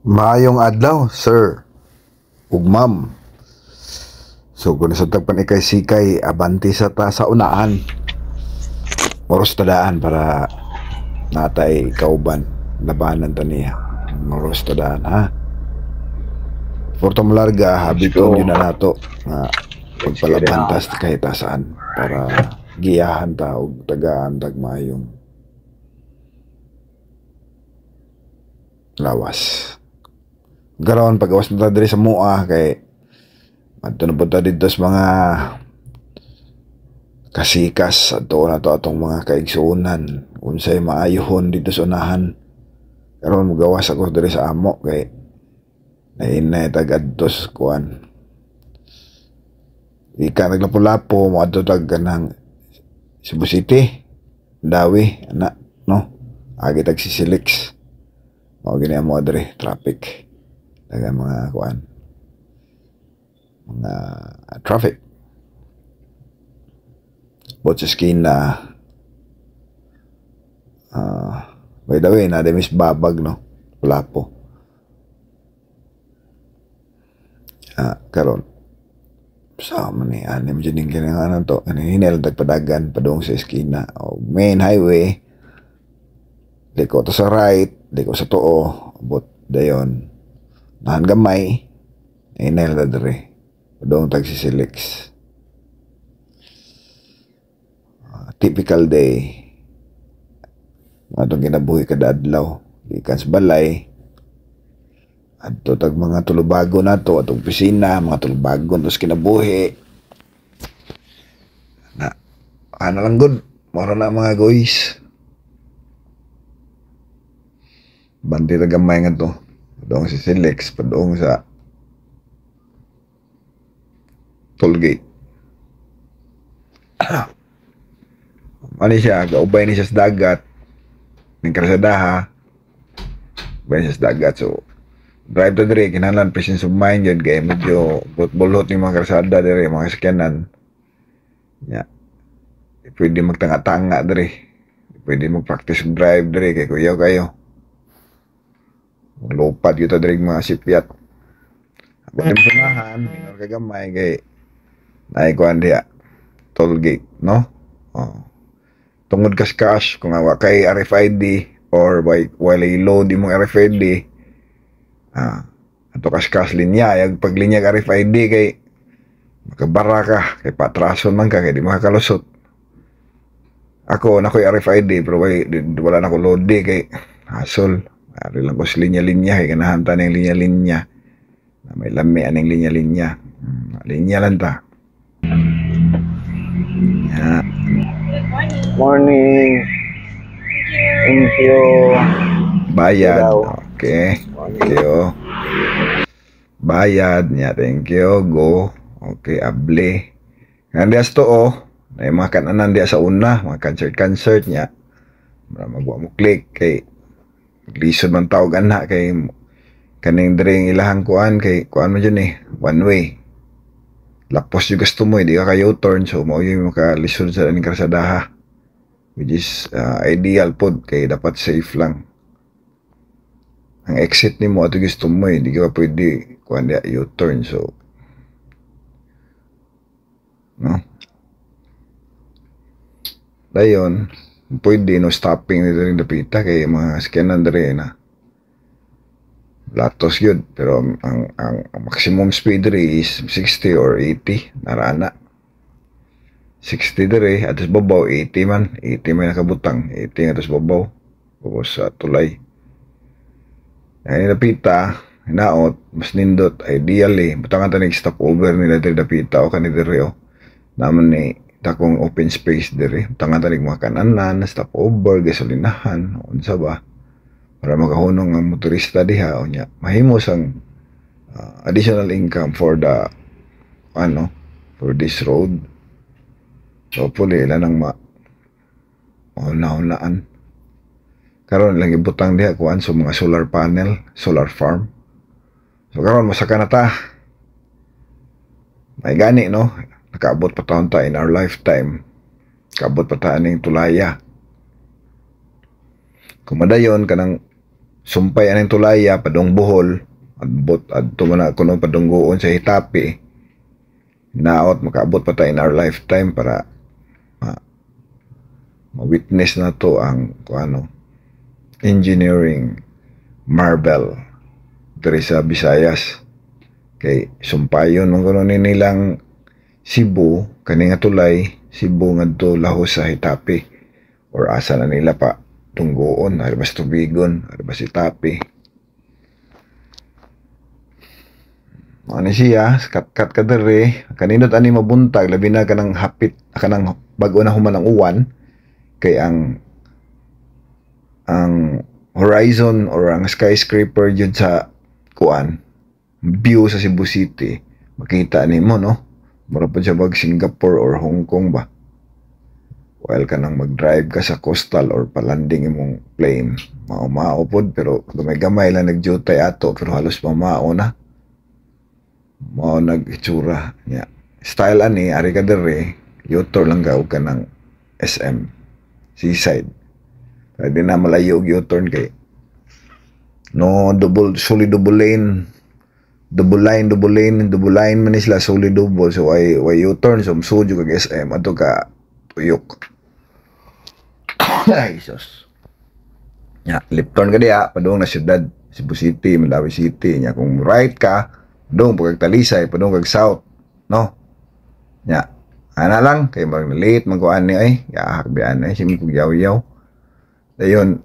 Maayong adlaw, sir ug ma'am. So kung sa tagpan ikay sikay abanti sa ta sa unahan. Moros tadaan para natay kauban labanan ta niya. Moros tadaan ha. Porto larga habiton yun na nato nga pagpalabantas kahit saan para giyahan ta og tagaan tagmayong lawas. Garon pagawas na ta diri sa mua kay adto na punta dito sa mga kasikas adto na to atong mga kaigsuonan unsay maayohon dito sa unahan. Karon magawas ako diri sa amo kay nainay tagadtos kuan. Ika naglapo-lapo mo adto tag kanang Cebu City, Dawi, ana no. Agi tag Sisilix. Mao gini mo diri traffic. Dagan mga kuan. Mga traffic. Bot sa skina. By the way, na demis babag no. Lapo. Karon sa man ni anim jining kinanganan to hinel tagpadagan padung sa eskina o main highway liko to sa right liko sa tuo but dayon nahan gamay hinel ta dire padung tag Sisilix. Typical day atong kinabuhi kada adlaw gikan sa balay adto tag mga tulubago nato atong opisina mga tulubagon tos kinabuhi na ano lang good moro na mga guys bandi ra gamay nga to padung sa Silex padung sa tollgate ano siya gaubay ni siya sa dagat ning karsadaha ubay siya sa dagat so drive to dire kinahanglan presence of mind yun kaya medyo bulot ni mga karsada dire mga sakyanan ya pwede magtanga-tanga dire pwede mag-practice drive dire kay kuyaw kayo lupad kita dire mga sipyat abot yung punahan minor kagamay kay naikuan diya toll gate no tungod kas kung awa kay RFID or while i-load imong RFID ato kas linya yung paglinya ka RFID kay makabara ka kay patrason man ka kay di makakalusot ako na ko'y RFID pero wala na ko load kay hasol ari lang ko sa linya-linya kay kanahanta na yung linya-linya na may lami aning linya-linya linya lang ta Morning. Thank you. Bayad. Okay. Thank you. Bayad niya. Thank you. Go. Okay. Able. Nandias to na yung mga kananan diya sa una. Mga concert niya. Magwa mo click. Kay lisod man tawag anak. Kay kaning dring ilahang kuan. Kay kuan mo dyan one way. Lapos yung gusto mo. Hindi ka kayo turn. So mo yung makalisod sa aning karsadaha. Which is ideal po kay dapat safe lang. Ang exit ni mo ato gusto mo hindi ka pwede kuan dia U-turn so no. Dayon pwede no stopping nito ring dapita kay mga scanan dere na latos yun pero ang maximum speed dere is 60 or 80 narana 60 dire atos babaw 80 man nakabutang 80 atos babaw sa tulay ay napita hinaot mas nindot ideally butangan ta stop over nila dire dapita o kanil dire naman ni takong open space dire butangan ta mga kananan stop over gasolinahan unsa ba para makahunong ang motorista diha o nya mahimos ang additional income for the for this road. So, puli ilan ang mauna-unaan. Karon lang ibutang diha kuan sa mga solar panel, solar farm. So, karon masaka na ta. May gani, no? Nakaabot pa taon ta in our lifetime. Kaabot pa ta aning tulaya. Kung madayon, kanang sumpay aning tulaya padung Bohol adto man na kuno padunggoon sa Hitapi naot makaabot pa tayo in our lifetime para ma-witness na to ang engineering marvel diri sa Visayas kay sumpayon mong kuno nilang Cebu kani nga tulay Cebu ngadto lahos sa Hitapi or asa na nila pa tunggoon ari bas tubigon ari bas Hitapi ano siya kat ka dere kaninot ani mabuntag labi na kanang hapit kanang bag-o na human ang uwan kay ang horizon or ang skyscraper jud sa kuan view sa Cebu City makita nimo no mura pa siya bag Singapore or Hong Kong ba while ka nang mag-drive ka sa coastal or palanding imong plane mao pod pero gamay-gamay lang nagjutay ato pero halos mamao na mao nag-itsura nya style ani ari ka dere U-turn lang gaw ka ng SM seaside pwede na malayo og U-turn kay no solid double line man sila solid double so why U-turn so sujo kag SM ato ka tuyok ay sus nya left turn ka diha padung na syudad Cebu City Mandawi City nya kung right ka padung pag Talisay padung kag south no nya ana lang kay mag late magkuan ni ay yaak bian ay sim kog yaw dayon